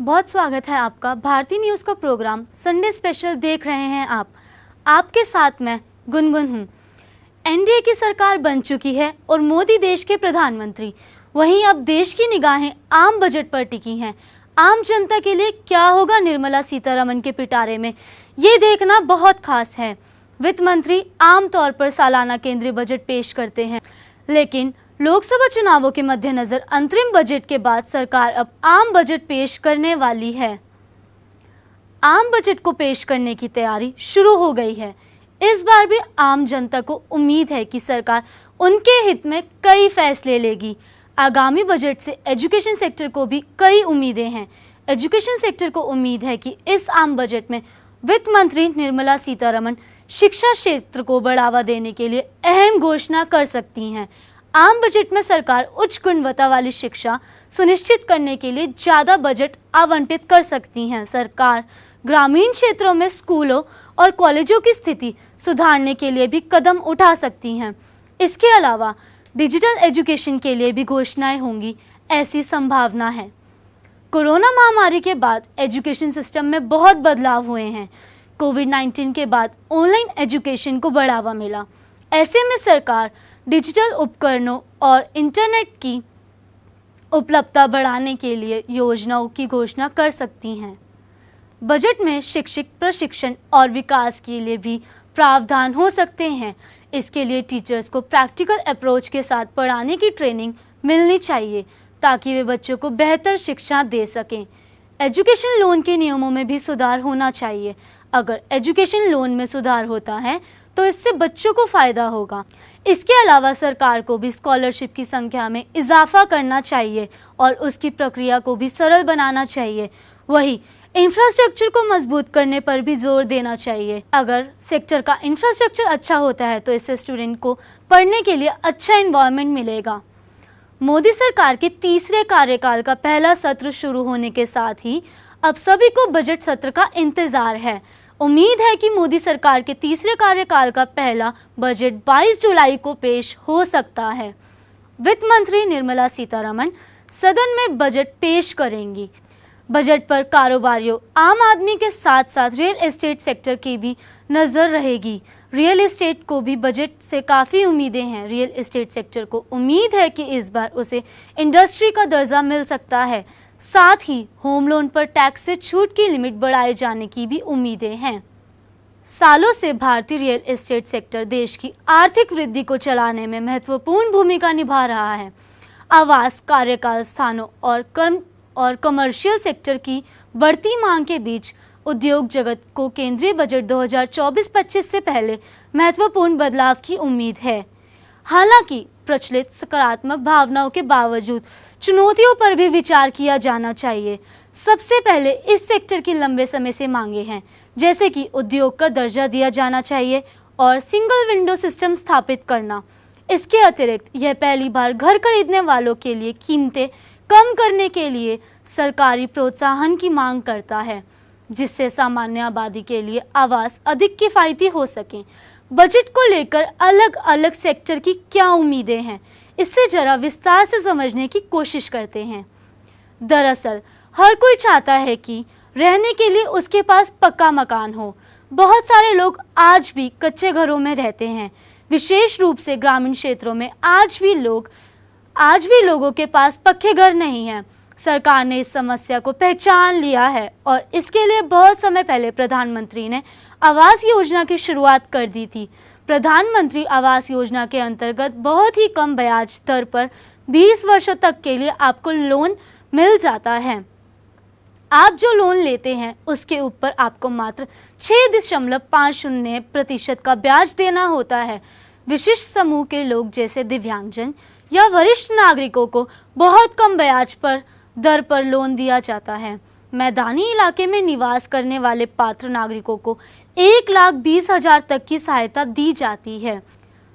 बहुत स्वागत है आपका भारतीय न्यूज़ का प्रोग्राम संडे स्पेशल देख रहे हैं आप। आपके साथ मैं गुनगुन हूँ। एनडीए की सरकार बन चुकी है और मोदी देश के प्रधानमंत्री। वहीं अब देश की निगाहें आम बजट पर टिकी हैं। आम जनता के लिए क्या होगा निर्मला सीतारमण के पिटारे में, ये देखना बहुत खास है। वित्त मंत्री आमतौर पर सालाना केंद्रीय बजट पेश करते हैं, लेकिन लोकसभा चुनावों के मद्देनजर अंतरिम बजट के बाद सरकार अब आम बजट पेश करने वाली है। आम बजट को पेश करने की तैयारी शुरू हो गई है। इस बार भी आम जनता को उम्मीद है कि सरकार उनके हित में कई फैसले लेगी। आगामी बजट से एजुकेशन सेक्टर को भी कई उम्मीदें हैं। एजुकेशन सेक्टर को उम्मीद है कि इस आम बजट में वित्त मंत्री निर्मला सीतारमण शिक्षा क्षेत्र को बढ़ावा देने के लिए अहम घोषणा कर सकती हैं। आम बजट में सरकार उच्च गुणवत्ता वाली शिक्षा सुनिश्चित करने के लिए ज़्यादा बजट आवंटित कर सकती हैं। सरकार ग्रामीण क्षेत्रों में स्कूलों और कॉलेजों की स्थिति सुधारने के लिए भी कदम उठा सकती हैं। इसके अलावा डिजिटल एजुकेशन के लिए भी घोषणाएं होंगी, ऐसी संभावना है। कोरोना महामारी के बाद एजुकेशन सिस्टम में बहुत बदलाव हुए हैं। कोविड-19 के बाद ऑनलाइन एजुकेशन को बढ़ावा मिला। ऐसे में सरकार डिजिटल उपकरणों और इंटरनेट की उपलब्धता बढ़ाने के लिए योजनाओं की घोषणा कर सकती हैं। बजट में शिक्षक प्रशिक्षण और विकास के लिए भी प्रावधान हो सकते हैं। इसके लिए टीचर्स को प्रैक्टिकल अप्रोच के साथ पढ़ाने की ट्रेनिंग मिलनी चाहिए ताकि वे बच्चों को बेहतर शिक्षा दे सकें। एजुकेशन लोन के नियमों में भी सुधार होना चाहिए। अगर एजुकेशन लोन में सुधार होता है तो इससे बच्चों को फ़ायदा होगा। इसके अलावा सरकार को भी स्कॉलरशिप की संख्या में इजाफा करना चाहिए और उसकी प्रक्रिया को भी सरल बनाना चाहिए। वहीं इंफ्रास्ट्रक्चर को मजबूत करने पर भी जोर देना चाहिए। अगर सेक्टर का इंफ्रास्ट्रक्चर अच्छा होता है तो इससे स्टूडेंट को पढ़ने के लिए अच्छा एनवायरनमेंट मिलेगा। मोदी सरकार के तीसरे कार्यकाल का पहला सत्र शुरू होने के साथ ही अब सभी को बजट सत्र का इंतजार है। उम्मीद है कि मोदी सरकार के तीसरे कार्यकाल का पहला बजट 22 जुलाई को पेश हो सकता है। वित्त मंत्री निर्मला सीतारमण सदन में बजट पेश करेंगी। बजट पर कारोबारियों, आम आदमी के साथ साथ रियल एस्टेट सेक्टर की भी नज़र रहेगी। रियल एस्टेट को भी बजट से काफ़ी उम्मीदें हैं। रियल एस्टेट सेक्टर को उम्मीद है कि इस बार उसे इंडस्ट्री का दर्जा मिल सकता है। साथ ही होम लोन पर टैक्स से छूट की लिमिट बढ़ाए जाने की भी उम्मीदें हैं। सालों से भारतीय रियल एस्टेट सेक्टर देश की आर्थिक वृद्धि को चलाने में महत्वपूर्ण भूमिका निभा रहा है। आवास, कार्यकाल स्थानों और कमर्शियल सेक्टर की बढ़ती मांग के बीच उद्योग जगत को केंद्रीय बजट 2024-25 से पहले महत्वपूर्ण बदलाव की उम्मीद है। हालांकि प्रचलित सकारात्मक भावनाओं के बावजूद चुनौतियों पर भी विचार किया जाना चाहिए। सबसे पहले इस सेक्टर की लंबे समय से मांगे हैं, जैसे कि उद्योग का दर्जा दिया जाना चाहिए और सिंगल विंडो सिस्टम स्थापित करना। इसके अतिरिक्त यह पहली बार घर खरीदने वालों के लिए कीमतें कम करने के लिए सरकारी प्रोत्साहन की मांग करता है, जिससे सामान्य आबादी के लिए आवास अधिक किफ़ायती हो सकें। बजट को लेकर अलग अलग सेक्टर की क्या उम्मीदें हैं, इससे जरा विस्तार से समझने की कोशिश करते हैं। दरअसल हर कोई चाहता है कि रहने के लिए उसके पास पक्का मकान हो। बहुत सारे लोग आज भी कच्चे घरों में रहते हैं। विशेष रूप से ग्रामीण क्षेत्रों में आज भी लोगों के पास पक्के घर नहीं हैं। सरकार ने इस समस्या को पहचान लिया है और इसके लिए बहुत समय पहले प्रधानमंत्री ने आवास योजना की शुरुआत कर दी थी। प्रधानमंत्री आवास योजना के अंतर्गत बहुत ही कम ब्याज दर पर 20 वर्षों तक के लिए आपको लोन मिल जाता है। आप जो लोन लेते हैं उसके ऊपर आपको मात्र 6.50% का ब्याज देना होता है। विशिष्ट समूह के लोग जैसे दिव्यांगजन या वरिष्ठ नागरिकों को बहुत कम ब्याज दर पर लोन दिया जाता है। मैदानी इलाके में निवास करने वाले पात्र नागरिकों को 1,20,000 तक की सहायता दी जाती है।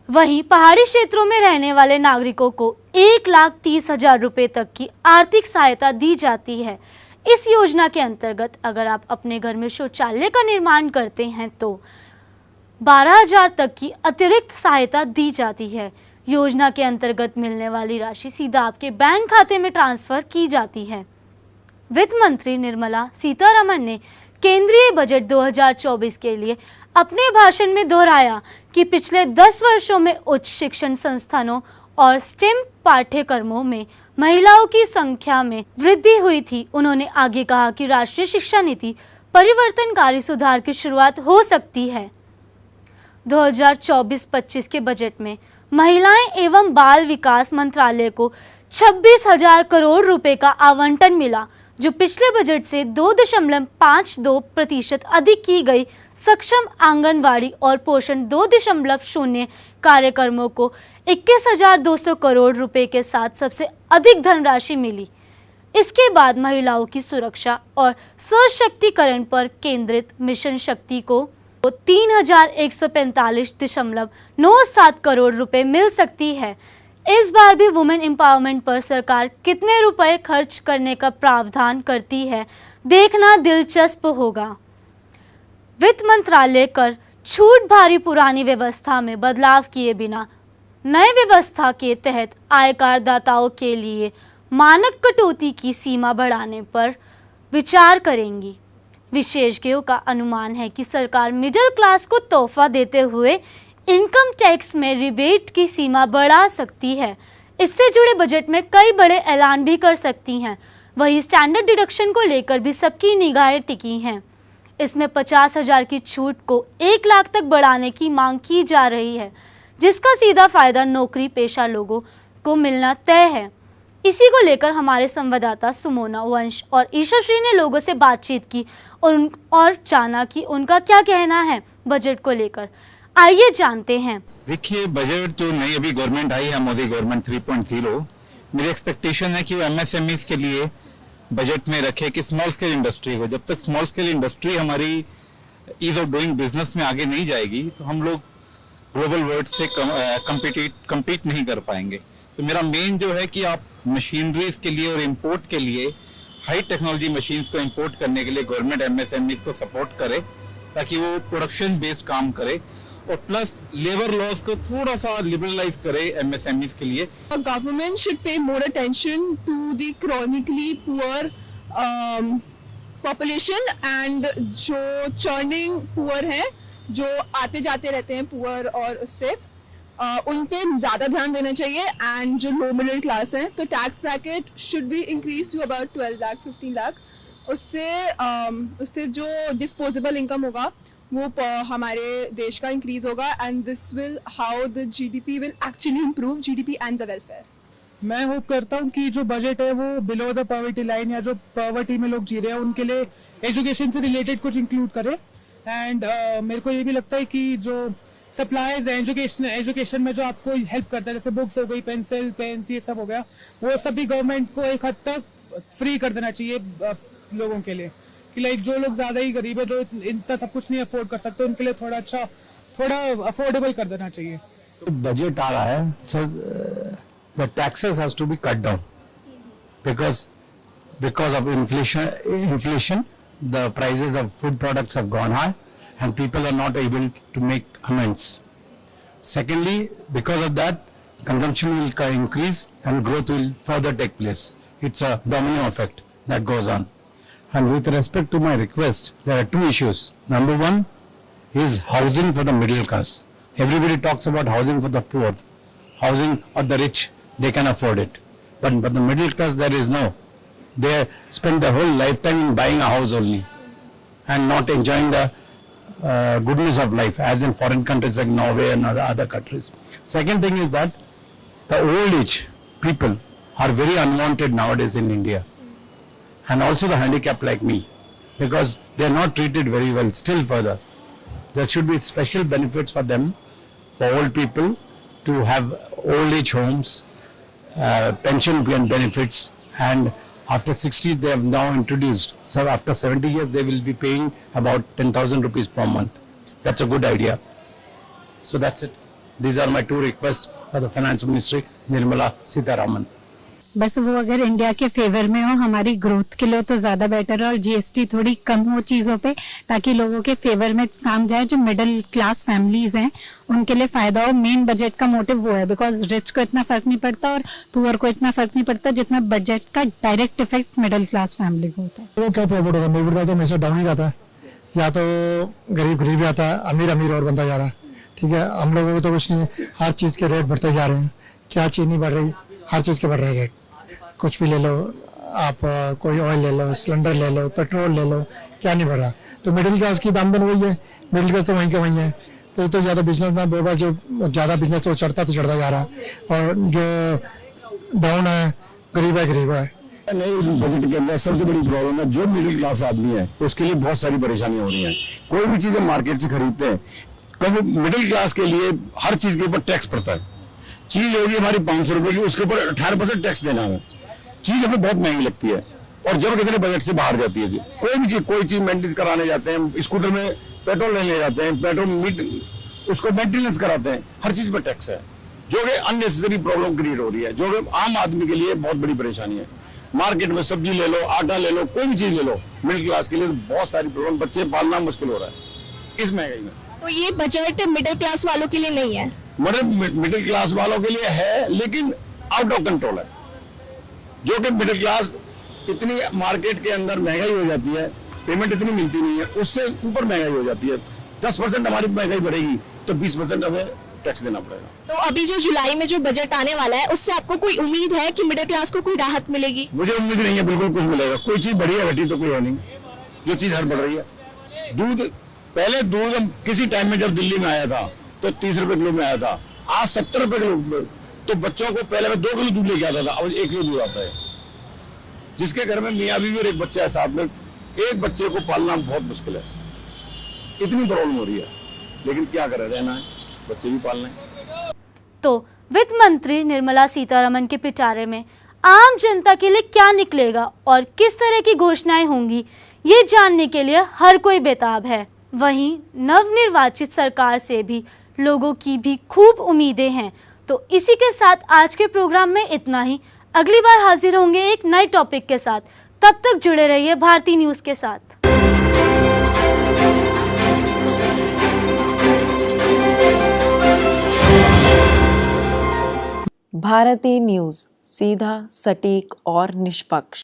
वहीं पहाड़ी क्षेत्रों में रहने वाले नागरिकों को 1,30,000 रुपये तक की आर्थिक सहायता दी जाती है। इस योजना के अंतर्गत अगर आप अपने घर में शौचालय का निर्माण करते हैं तो 12,000 तक की अतिरिक्त सहायता दी जाती है। योजना के अंतर्गत मिलने वाली राशि सीधा आपके बैंक खाते में ट्रांसफर की जाती है। वित्त मंत्री निर्मला सीतारमण ने केंद्रीय बजट 2024 के लिए अपने भाषण में दोहराया कि पिछले 10 वर्षों में उच्च शिक्षण संस्थानों और स्टेम पाठ्यक्रमों में महिलाओं की संख्या में वृद्धि हुई थी। उन्होंने आगे कहा कि राष्ट्रीय शिक्षा नीति परिवर्तनकारी सुधार की शुरुआत हो सकती है। 2024-25 के बजट में महिलाएं एवं बाल विकास मंत्रालय को 26,000 करोड़ रुपए का आवंटन मिला, जो पिछले बजट से 2.52% अधिक की गई। सक्षम आंगनवाड़ी और पोषण 2.0 कार्यक्रमों को 21,200 करोड़ रुपए के साथ सबसे अधिक धनराशि मिली। इसके बाद महिलाओं की सुरक्षा और सशक्तिकरण पर केंद्रित मिशन शक्ति को 3,145.97 करोड़ रुपए मिल सकती है। इस बार भी वुमेन एम्पावरमेंट पर सरकार कितने रुपए खर्च करने का प्रावधान करती है, देखना दिलचस्प होगा। वित्त मंत्रालय कर छूट भारी पुरानी व्यवस्था में बदलाव किए बिना नए व्यवस्था के तहत आयकर दाताओं के लिए मानक कटौती की सीमा बढ़ाने पर विचार करेंगी। विशेषज्ञों का अनुमान है कि सरकार मिडिल क्लास को तोहफा देते हुए इनकम टैक्स में रिबेट की सीमा बढ़ा सकती है। इससे जुड़े बजट में कई बड़े ऐलान भी कर सकती हैं। वहीं स्टैंडर्ड डिडक्शन को लेकर भी सबकी निगाहें टिकी हैं। इसमें 50,000 की छूट को 1 लाख तक बढ़ाने की मांग की जा रही है, जिसका सीधा फायदा नौकरी पेशा लोगों को मिलना तय है। इसी को लेकर हमारे संवाददाता सुमोना वंश और ईशाश्री ने लोगों से बातचीत की और जाना कि उनका क्या कहना है बजट को लेकर। आइए जानते हैं। देखिए, बजट जो नई अभी गवर्नमेंट आई है, मोदी गवर्नमेंट 3.0, मेरी एक्सपेक्टेशन है कि वो एमएसएमईज के लिए बजट में रखे कि स्मॉल स्केल इंडस्ट्री हो। जब तक स्मॉल स्केल इंडस्ट्री हमारी ईज ऑफ डूइंग बिजनेस में आगे नहीं जाएगी तो हम लोग ग्लोबल वर्ल्ड से कम्पीट नहीं कर पाएंगे। तो मेरा मेन जो है कि आप मशीनरीज के लिए और इंपोर्ट के लिए हाई टेक्नोलॉजी मशीन्स को इंपोर्ट करने के लिए गवर्नमेंट एमएसएमईज को सपोर्ट करे ताकि वो प्रोडक्शन बेस्ड काम करे, और प्लस लेबर लॉस को थोड़ा सा लिबरलाइज करे एमएसएमईज के लिए। Government should pay more attention to the chronically poor population and जो churning poor है, जो आते जाते रहते हैं poor, और उससे उन पे ज़्यादा ध्यान देना चाहिए। एंड जो लो मिडिल क्लास है तो tax bracket should be increase to about 12 lakh 15 lakh. उससे जो डिस्पोजेबल इनकम होगा वो हमारे देश का इंक्रीज होगा, and this will how the GDP will actually improve GDP and the welfare. मैं होप करता हूँ कि जो बजट है वो बिलो द पॉवर्टी लाइन या जो पॉवर्टी में लोग जी रहे हैं उनके लिए एजुकेशन से रिलेटेड कुछ इंक्लूड करे। एंड मेरे को ये भी लगता है कि जो सप्लाईज है एजुकेशन में जो आपको हेल्प करता है, जैसे बुक्स हो गई, पेंसिल पेन्स, ये सब हो गया, वो सभी गवर्नमेंट को एक हद तक फ्री कर देना चाहिए लोगों के लिए। कि लाइक जो लोग ज़्यादा ही गरीब है, जो इतना सब कुछ नहीं अफोर्ड कर सकते, उनके लिए थोड़ा अफोर्डेबल कर देना चाहिए। तो बजट आ रहा है, sir the taxes has to be cut down because of inflation the prices of food products have gone high and people are not able to make amends. Secondly, because of that, consumption will increase and growth will further take place. It's a domino effect that goes on. And with respect to my request, there are two issues. Number one is housing for the middle class. Everybody talks about housing for the poor. Housing of the rich, they can afford it. But the middle class, there is no. They spend their whole lifetime in buying a house only and not enjoying the goodness of life, as in foreign countries like Norway and other countries. Second thing is that the old age people are very unwanted nowadays in India, and also the handicapped like me, because they are not treated very well. Still further, there should be special benefits for them, for old people to have old age homes, pension benefits, and after 60 they have now introduced, so after 70 years they will be paying about 10,000 rupees per month. That's a good idea. So that's it. These are my two requests for the Finance Ministry, Nirmala Sitharaman. बस वो अगर India के favour में हो हमारी growth के लिए तो ज्यादा बेटर है, और जीएसटी थोड़ी कम हो चीजों पे ताकि लोगों के फेवर में काम जाए। जो मिडिल क्लास फैमिलीज हैं उनके लिए फायदा हो। मेन बजट का मोटिव वो है, बिकॉज रिच को इतना फर्क नहीं पड़ता और पुअर को इतना फर्क नहीं पड़ता जितना बजट का direct effect middle class family को होता है। वो क्या प्रॉफिट होगा, मिडिल क्लास तो हमेशा डाउन ही रहता है, या तो गरीब गरीब रहता है, अमीर अमीर और बनता जा रहा है। ठीक है, हम लोगों को तो कुछ नहीं है, हर चीज़ के रेट बढ़ते जा रहे हैं। क्या चीज़ नहीं बढ़ रही, हर चीज़ के बढ़ रहे हैं रेट। कुछ भी ले लो आप, कोई ऑयल ले लो, सिलेंडर ले लो, पेट्रोल ले लो, क्या नहीं बढ़ रहा। तो मिडिल क्लास की दामदन वही है, मिडिल क्लास तो वहीं का वहीं है। तो ज़्यादा बिजनेस में बोल, जो ज़्यादा बिजनेस तो चढ़ता जा रहा है, और जो डाउन है गरीब है। नए बजट के अंदर सबसे बड़ी प्रॉब्लम है जो मिडिल क्लास आदमी है उसके लिए बहुत सारी परेशानियां हो रही हैं। कोई भी चीजें मार्केट से खरीदते हैं, कभी मिडिल क्लास के लिए हर चीज के ऊपर टैक्स पड़ता है। चीज होगी हमारी 500 रुपए की, उसके ऊपर 18% टैक्स देना है। चीज हमें बहुत महंगी लगती है और जब कितने बजट से बाहर जाती है। कोई चीज मेंटेनेंस कराने जाते हैं, स्कूटर में पेट्रोल लेने जाते हैं, पेट्रोल उसको मेंटेनेंस कराते हैं, हर चीज पर टैक्स है, जो कि अननेसेसरी प्रॉब्लम क्रिएट हो रही है, जो कि आम आदमी के लिए बहुत बड़ी परेशानी है। मार्केट में सब्जी ले लो, आटा ले लो, कोई भी चीज ले लो, मिडिल क्लास के लिए बहुत सारी प्रॉब्लम, बच्चे पालना मुश्किल हो रहा है इस महंगाई में। तो ये बजट मिडिल क्लास वालों के लिए नहीं है, मतलब मिडिल क्लास वालों के लिए है लेकिन आउट ऑफ कंट्रोल है। जो कि मिडिल क्लास इतनी मार्केट के अंदर महंगाई हो जाती है, पेमेंट इतनी मिलती नहीं है, उससे ऊपर महंगाई हो जाती है। 10% हमारी महंगाई बढ़ेगी तो 20% हमें टैक्स देना पड़ेगा। तो अभी जो जुलाई में जो बजट आने वाला है उससे आपको कोई उम्मीद है कि मिडिल क्लास को कोई राहत मिलेगी? मुझे उम्मीद नहीं है, बिल्कुल कुछ मिलेगा। कोई चीज बढ़ी है घटी तो कोई है नहीं, जो चीज हर बढ़ रही है। पहले दूध किसी टाइम में जब दिल्ली में आया था तो 30 रुपए किलो में आया था, आज 70 रुपए किलो। तो बच्चों को पहले मैं 2 किलो दूध लेके आता था, अब 1 किलो दूध आता है। जिसके घर में मियाँ बीवी और एक बच्चा है साथ में, एक बच्चे को पालना बहुत मुश्किल है, इतनी प्रॉब्लम हो रही है। लेकिन क्या करें, रहना है, बच्चे भी पालना है। तो वित्त मंत्री निर्मला सीतारमण के पिटारे में आम जनता के लिए क्या निकलेगा और किस तरह की घोषणाएं होंगी, ये जानने के लिए हर कोई बेताब है। वहीं नवनिर्वाचित सरकार से भी लोगों की भी खूब उम्मीदें हैं। तो इसी के साथ आज के प्रोग्राम में इतना ही। अगली बार हाजिर होंगे एक नए टॉपिक के साथ। तब तक जुड़े रहिए भारती न्यूज़ के साथ। भारती न्यूज़, सीधा, सटीक और निष्पक्ष।